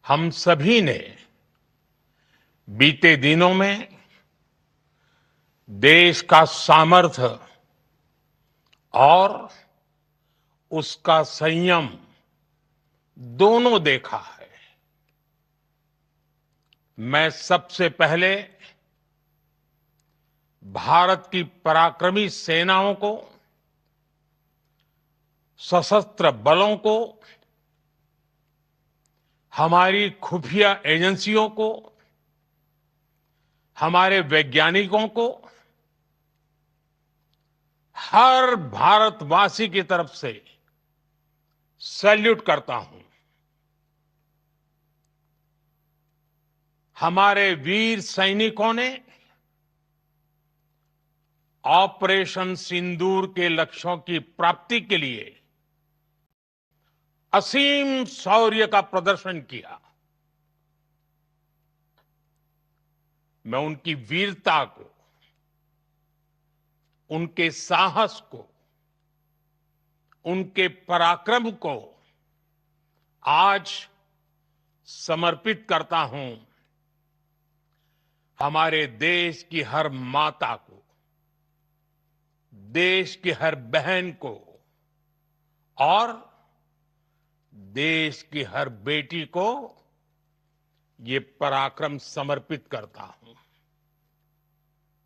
हम सभी ने बीते दिनों में देश का सामर्थ्य और उसका संयम दोनों देखा है। मैं सबसे पहले भारत की पराक्रमी सेनाओं को, सशस्त्र बलों को, हमारी खुफिया एजेंसियों को, हमारे वैज्ञानिकों को, हर भारतवासी की तरफ से सैल्यूट करता हूं। हमारे वीर सैनिकों ने ऑपरेशन सिंदूर के लक्ष्यों की प्राप्ति के लिए असीम शौर्य का प्रदर्शन किया। मैं उनकी वीरता को, उनके साहस को, उनके पराक्रम को आज समर्पित करता हूं हमारे देश की हर माता को, देश की हर बहन को और देश की हर बेटी को ये पराक्रम समर्पित करता हूं।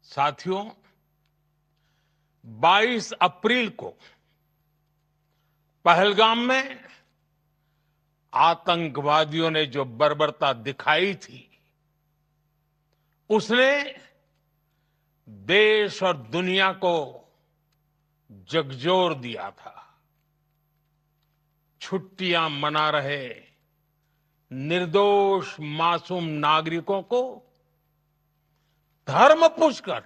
साथियों, 22 अप्रैल को पहलगाम में आतंकवादियों ने जो बर्बरता दिखाई थी, उसने देश और दुनिया को झकझोर दिया था। छुट्टियां मना रहे निर्दोष मासूम नागरिकों को धर्म पूछकर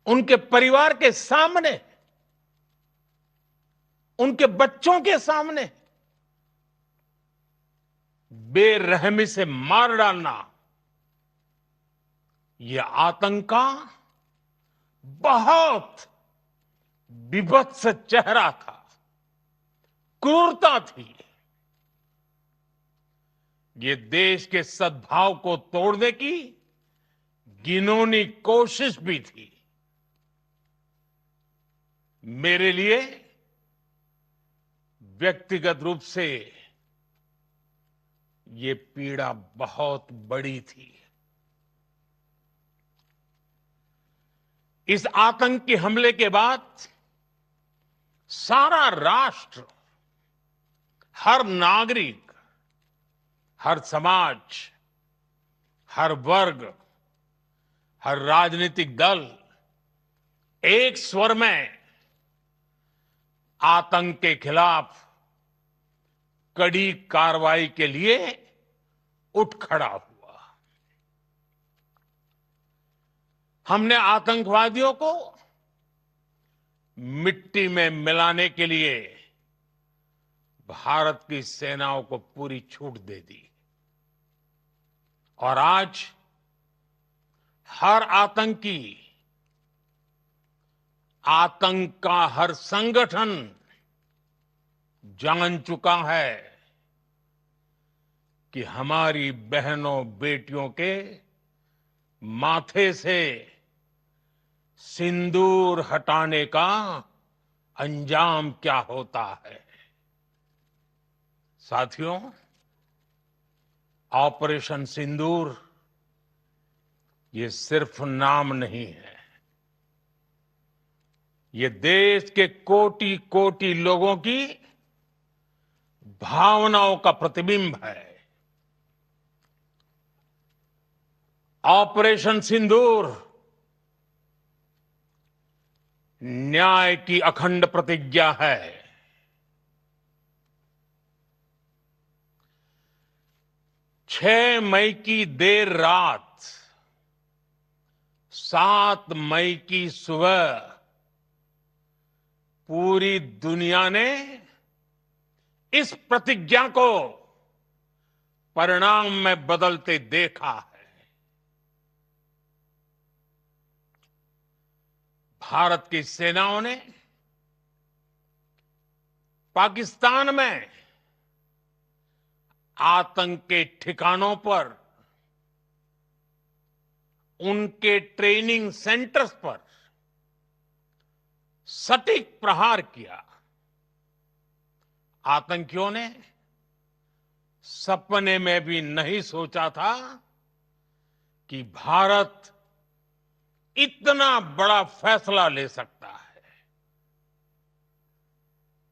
उनके परिवार के सामने, उनके बच्चों के सामने बेरहमी से मार डालना, यह आतंक का बहुत विभत्स चेहरा था, क्रूरता थी। ये देश के सद्भाव को तोड़ने की घिनौनी कोशिश भी थी। मेरे लिए व्यक्तिगत रूप से ये पीड़ा बहुत बड़ी थी। इस आतंकी हमले के बाद सारा राष्ट्र, हर नागरिक, हर समाज, हर वर्ग, हर राजनीतिक दल एक स्वर में आतंक के खिलाफ कड़ी कार्रवाई के लिए उठ खड़ा हुआ। हमने आतंकवादियों को मिट्टी में मिलाने के लिए भारत की सेनाओं को पूरी छूट दे दी और आज हर आतंकी, आतंक का हर संगठन जान चुका है कि हमारी बहनों बेटियों के माथे से सिंदूर हटाने का अंजाम क्या होता है। साथियों, ऑपरेशन सिंदूर ये सिर्फ नाम नहीं है, ये देश के कोटि कोटि लोगों की भावनाओं का प्रतिबिंब है। ऑपरेशन सिंदूर न्याय की अखंड प्रतिज्ञा है। 6 मई की देर रात, 7 मई की सुबह पूरी दुनिया ने इस प्रतिज्ञा को परिणाम में बदलते देखा है। भारत की सेनाओं ने पाकिस्तान में आतंक के ठिकानों पर, उनके ट्रेनिंग सेंटर्स पर सटीक प्रहार किया। आतंकियों ने सपने में भी नहीं सोचा था कि भारत इतना बड़ा फैसला ले सकता है।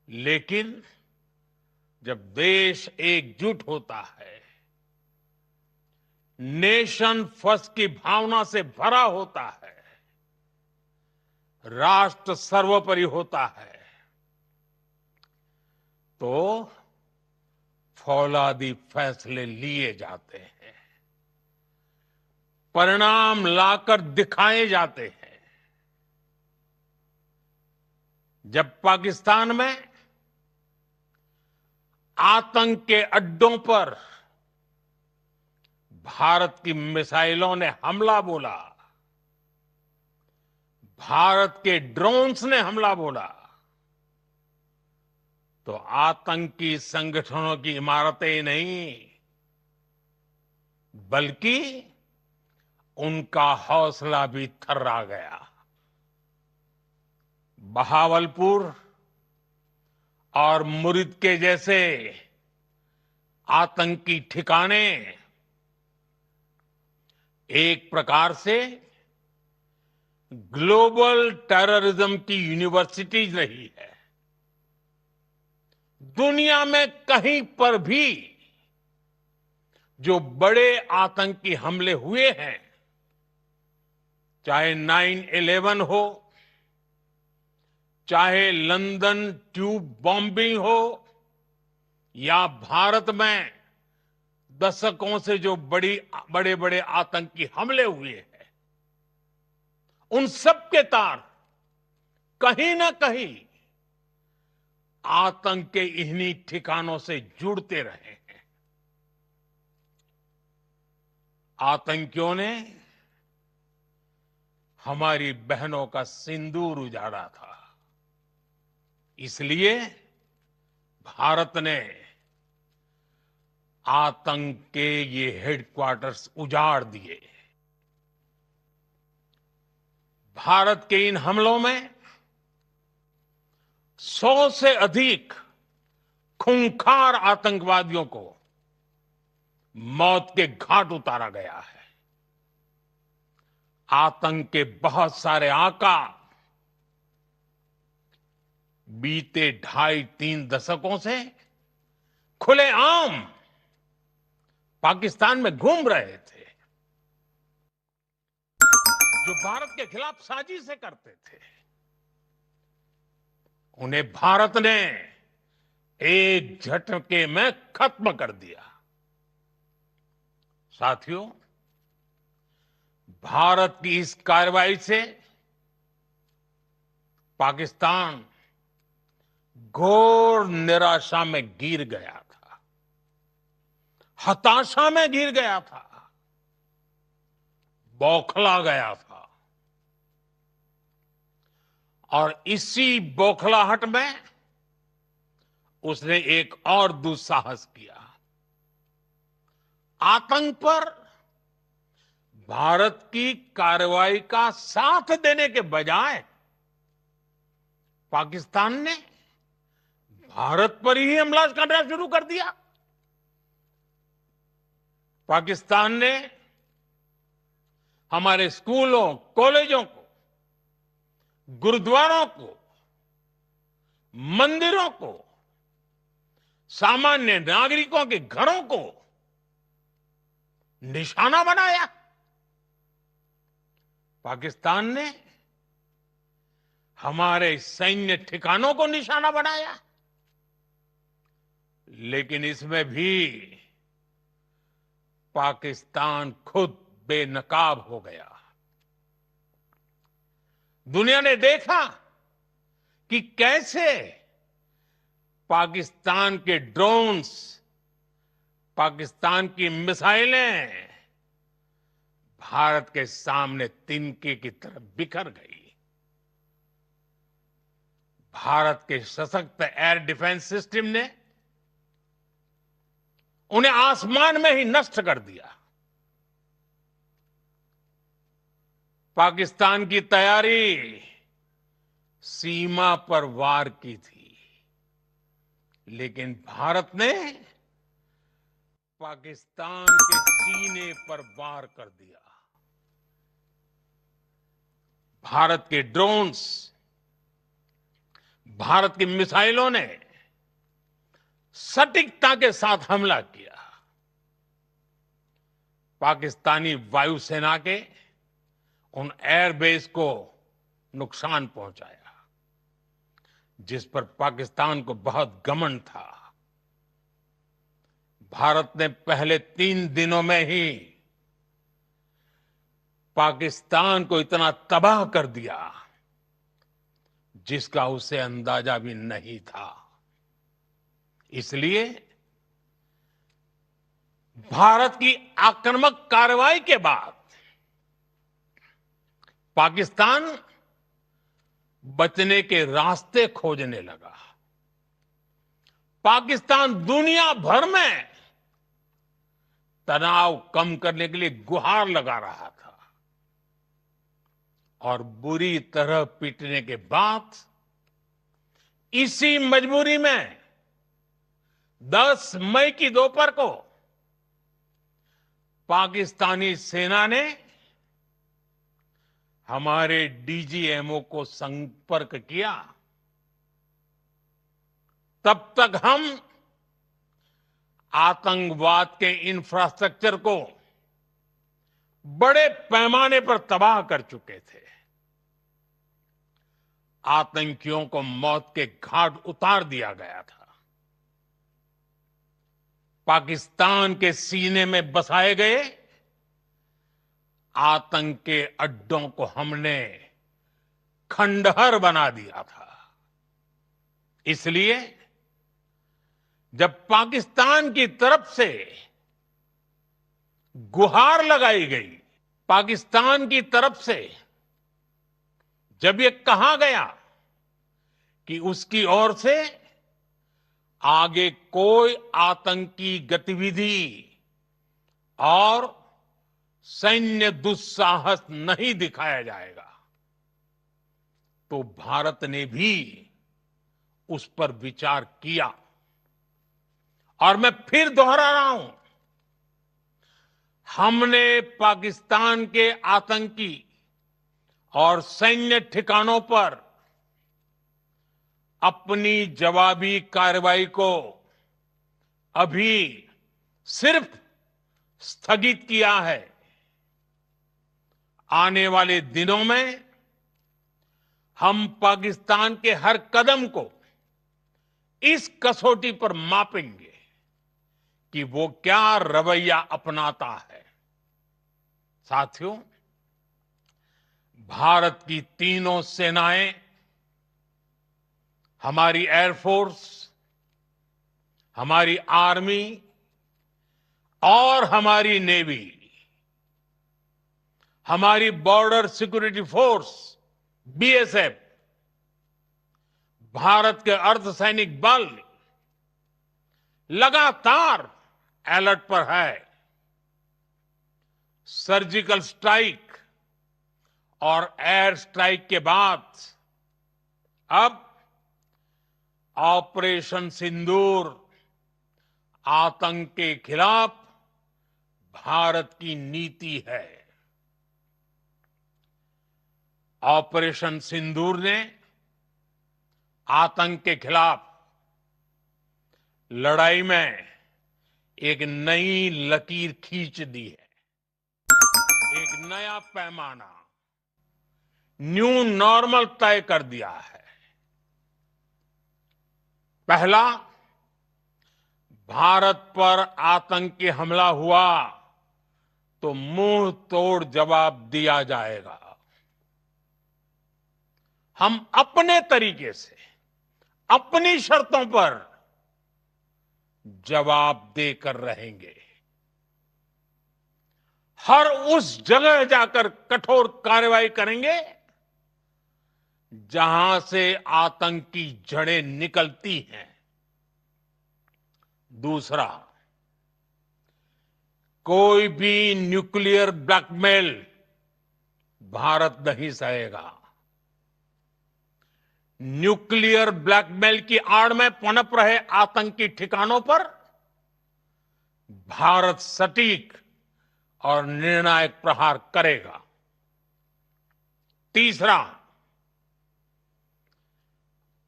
लेकिन जब देश एकजुट होता है, नेशन फर्स्ट की भावना से भरा होता है, राष्ट्र सर्वोपरि होता है, तो फौलादी फैसले लिए जाते हैं, परिणाम लाकर दिखाए जाते हैं। जब पाकिस्तान में आतंक के अड्डों पर भारत की मिसाइलों ने हमला बोला, भारत के ड्रोन्स ने हमला बोला, तो आतंकी संगठनों की इमारतें नहीं, बल्कि उनका हौसला भी थर्रा गया। बहावलपुर और मुरिद के जैसे आतंकी ठिकाने एक प्रकार से ग्लोबल टेररिज्म की यूनिवर्सिटीज रही है। दुनिया में कहीं पर भी जो बड़े आतंकी हमले हुए हैं, चाहे 9/11 हो, चाहे लंदन ट्यूब बॉम्बिंग हो, या भारत में दशकों से जो बड़े बड़े आतंकी हमले हुए हैं, उन सब के तार कहीं ना कहीं आतंक के इन्हीं ठिकानों से जुड़ते रहे हैं। आतंकियों ने हमारी बहनों का सिंदूर उजाड़ा था, इसलिए भारत ने आतंक के ये हेडक्वार्टर्स उजाड़ दिए। भारत के इन हमलों में 100 से अधिक खूंखार आतंकवादियों को मौत के घाट उतारा गया है। आतंक के बहुत सारे आका बीते 2.5-3 दशकों से खुलेआम पाकिस्तान में घूम रहे थे, जो भारत के खिलाफ साजिशें करते थे। उन्हें भारत ने एक झटके में खत्म कर दिया। साथियों, भारत की इस कार्रवाई से पाकिस्तान घोर निराशा में गिर गया था, हताशा में गिर गया था, बौखला गया था। और इसी बौखलाहट में उसने एक और दुस्साहस किया। आतंक पर भारत की कार्रवाई का साथ देने के बजाय पाकिस्तान ने भारत पर ही हमला करना शुरू कर दिया। पाकिस्तान ने हमारे स्कूलों, कॉलेजों को, गुरुद्वारों को, मंदिरों को, सामान्य नागरिकों के घरों को निशाना बनाया। पाकिस्तान ने हमारे सैन्य ठिकानों को निशाना बनाया। लेकिन इसमें भी पाकिस्तान खुद बेनकाब हो गया। दुनिया ने देखा कि कैसे पाकिस्तान के ड्रोन्स, पाकिस्तान की मिसाइलें भारत के सामने तिनके की तरह बिखर गई। भारत के सशक्त एयर डिफेंस सिस्टम ने उन्हें आसमान में ही नष्ट कर दिया। पाकिस्तान की तैयारी सीमा पर वार की थी, लेकिन भारत ने पाकिस्तान के सीने पर वार कर दिया। भारत के ड्रोन्स, भारत की मिसाइलों ने सटीकता के साथ हमला किया। पाकिस्तानी वायुसेना के उन एयरबेस को नुकसान पहुंचाया, जिस पर पाकिस्तान को बहुत घमंड था। भारत ने पहले 3 दिनों में ही पाकिस्तान को इतना तबाह कर दिया जिसका उसे अंदाजा भी नहीं था। इसलिए भारत की आक्रामक कार्रवाई के बाद पाकिस्तान बचने के रास्ते खोजने लगा। पाकिस्तान दुनिया भर में तनाव कम करने के लिए गुहार लगा रहा था, और बुरी तरह पीटने के बाद इसी मजबूरी में 10 मई की दोपहर को पाकिस्तानी सेना ने हमारे डीजीएमओ को संपर्क किया। तब तक हम आतंकवाद के इंफ्रास्ट्रक्चर को बड़े पैमाने पर तबाह कर चुके थे। आतंकियों को मौत के घाट उतार दिया गया था। पाकिस्तान के सीने में बसाए गए आतंक के अड्डों को हमने खंडहर बना दिया था। इसलिए जब पाकिस्तान की तरफ से गुहार लगाई गई, पाकिस्तान की तरफ से जब ये कहा गया कि उसकी ओर से आगे कोई आतंकी गतिविधि और सैन्य दुस्साहस नहीं दिखाया जाएगा, तो भारत ने भी उस पर विचार किया। और मैं फिर दोहरा रहा हूं, हमने पाकिस्तान के आतंकी और सैन्य ठिकानों पर अपनी जवाबी कार्रवाई को अभी सिर्फ स्थगित किया है। आने वाले दिनों में हम पाकिस्तान के हर कदम को इस कसौटी पर मापेंगे कि वो क्या रवैया अपनाता है। साथियों, भारत की तीनों सेनाएं, हमारी एयरफोर्स, हमारी आर्मी और हमारी नेवी, हमारी border security force BSF, Bharat के अर्धसैनिक बल लगातार अलर्ट पर है। सर्जिकल स्ट्राइक और एयर स्ट्राइक के बाद अब ऑपरेशन सिंदूर आतंक के खिलाफ भारत की नीति है। ऑपरेशन सिंदूर ने आतंक के खिलाफ लड़ाई में एक नई लकीर खींच दी है, एक नया पैमाना, न्यू नॉर्मल तय कर दिया है। पहला, भारत पर आतंकी हमला हुआ तो मुंह तोड़ जवाब दिया जाएगा। हम अपने तरीके से, अपनी शर्तों पर जवाब देकर रहेंगे। हर उस जगह जाकर कठोर कार्रवाई करेंगे जहां से आतंक की जड़ें निकलती हैं। दूसरा, कोई भी न्यूक्लियर ब्लैकमेल भारत नहीं सहेगा। न्यूक्लियर ब्लैकमेल की आड़ में पनप रहे आतंकी ठिकानों पर भारत सटीक और निर्णायक प्रहार करेगा। तीसरा,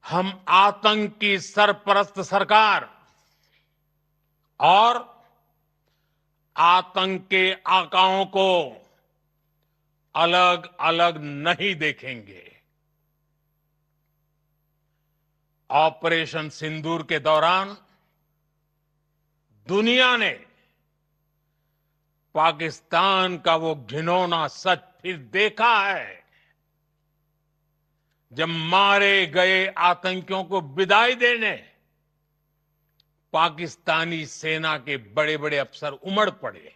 हम आतंक की सरपरस्त सरकार और आतंक के आकाओं को अलग अलग नहीं देखेंगे। ऑपरेशन सिंदूर के दौरान दुनिया ने पाकिस्तान का वो घिनौना सच फिर देखा है, जब मारे गए आतंकियों को विदाई देने पाकिस्तानी सेना के बड़े बड़े अफसर उमड़ पड़े।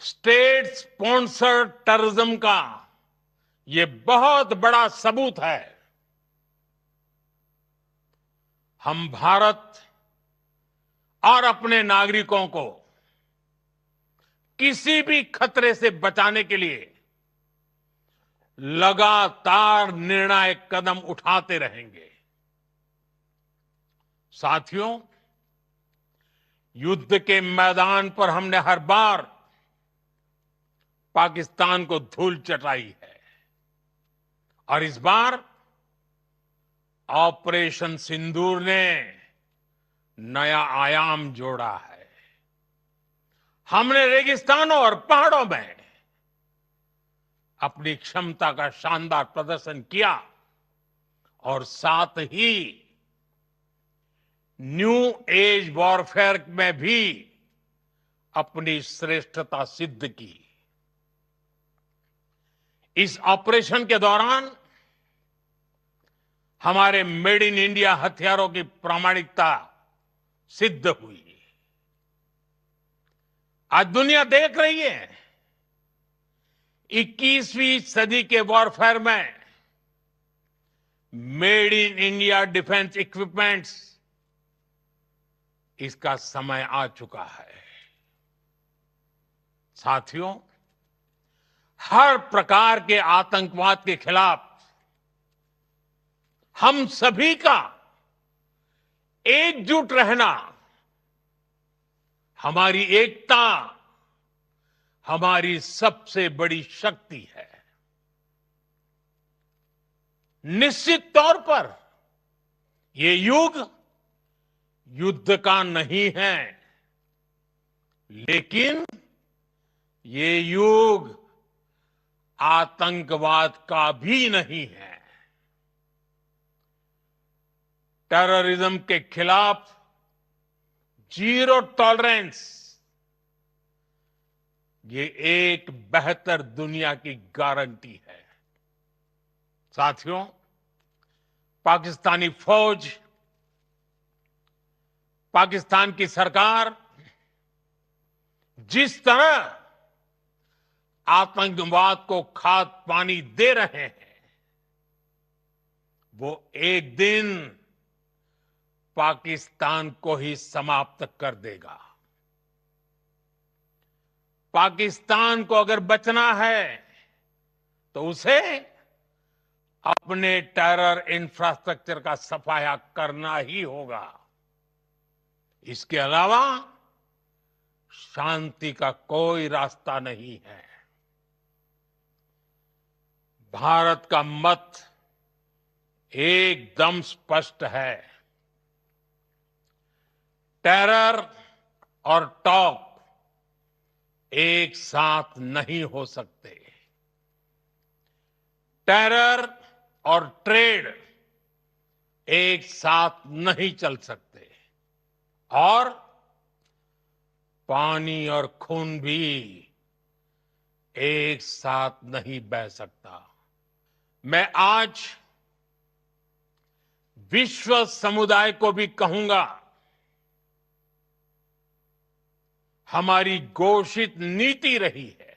स्टेट स्पॉन्सर्ड टेररिज्म का ये बहुत बड़ा सबूत है। हम भारत और अपने नागरिकों को किसी भी खतरे से बचाने के लिए लगातार निर्णायक कदम उठाते रहेंगे। साथियों, युद्ध के मैदान पर हमने हर बार पाकिस्तान को धूल चटाई है और इस बार ऑपरेशन सिंदूर ने नया आयाम जोड़ा है। हमने रेगिस्तानों और पहाड़ों में अपनी क्षमता का शानदार प्रदर्शन किया और साथ ही न्यू एज वॉरफेयर में भी अपनी श्रेष्ठता सिद्ध की। इस ऑपरेशन के दौरान हमारे मेड इन इंडिया हथियारों की प्रामाणिकता सिद्ध हुई। आज दुनिया देख रही है 21वीं सदी के वॉरफेयर में made in India defence equipments, इसका समय आ चुका है। साथियों, हर प्रकार के आतंकवाद के खिलाफ हम सभी का एकजुट रहना, हमारी एकता हमारी सबसे बड़ी शक्ति है। निश्चित तौर पर ये युग युद्ध का नहीं है, लेकिन ये युग आतंकवाद का भी नहीं है। टेररिज्म के खिलाफ जीरो टॉलरेंस, ये एक बेहतर दुनिया की गारंटी है। साथियों, पाकिस्तानी फौज, पाकिस्तान की सरकार जिस तरह आतंकवाद को खाद पानी दे रहे हैं, वो एक दिन पाकिस्तान को ही समाप्त कर देगा। पाकिस्तान को अगर बचना है तो उसे अपने टेरर इंफ्रास्ट्रक्चर का सफाया करना ही होगा। इसके अलावा शांति का कोई रास्ता नहीं है। भारत का मत एकदम स्पष्ट है। टेरर और टॉक एक साथ नहीं हो सकते। टेरर और ट्रेड एक साथ नहीं चल सकते और पानी और खून भी एक साथ नहीं बह सकता। मैं आज विश्व समुदाय को भी कहूंगा, हमारी घोषित नीति रही है,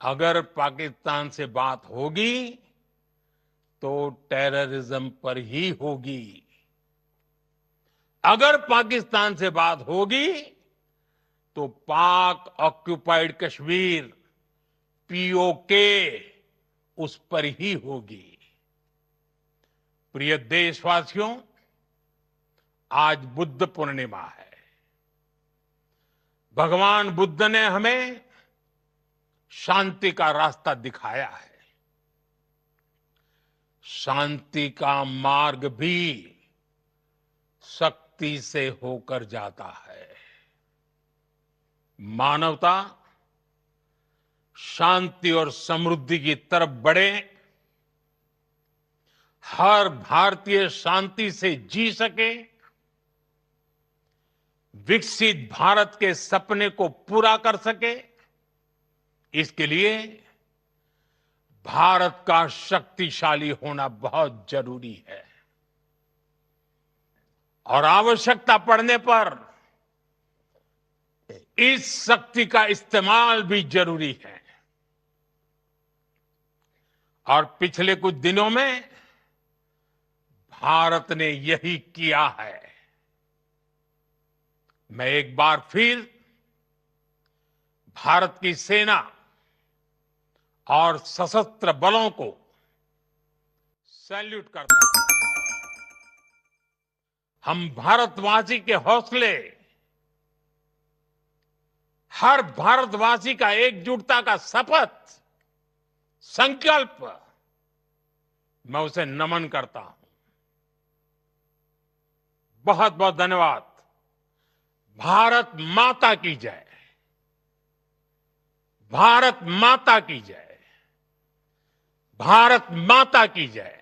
अगर पाकिस्तान से बात होगी तो टेररिज्म पर ही होगी। अगर पाकिस्तान से बात होगी तो पाक ऑक्युपाइड कश्मीर पीओके उस पर ही होगी। प्रिय देशवासियों, आज बुद्ध पूर्णिमा है। भगवान बुद्ध ने हमें शांति का रास्ता दिखाया है। शांति का मार्ग भी शक्ति से होकर जाता है। मानवता शांति और समृद्धि की तरफ बढ़े, हर भारतीय शांति से जी सके, विकसित भारत के सपने को पूरा कर सके, इसके लिए भारत का शक्तिशाली होना बहुत जरूरी है। और आवश्यकता पड़ने पर इस शक्ति का इस्तेमाल भी जरूरी है। और पिछले कुछ दिनों में भारत ने यही किया है। मैं एक बार फिर भारत की सेना और सशस्त्र बलों को सैल्यूट करता हूं। हम भारतवासी के हौसले, हर भारतवासी का एकजुटता का शपथ, संकल्प, मैं उसे नमन करता हूं। बहुत बहुत धन्यवाद। भारत माता की जय। भारत माता की जय। भारत माता की जय।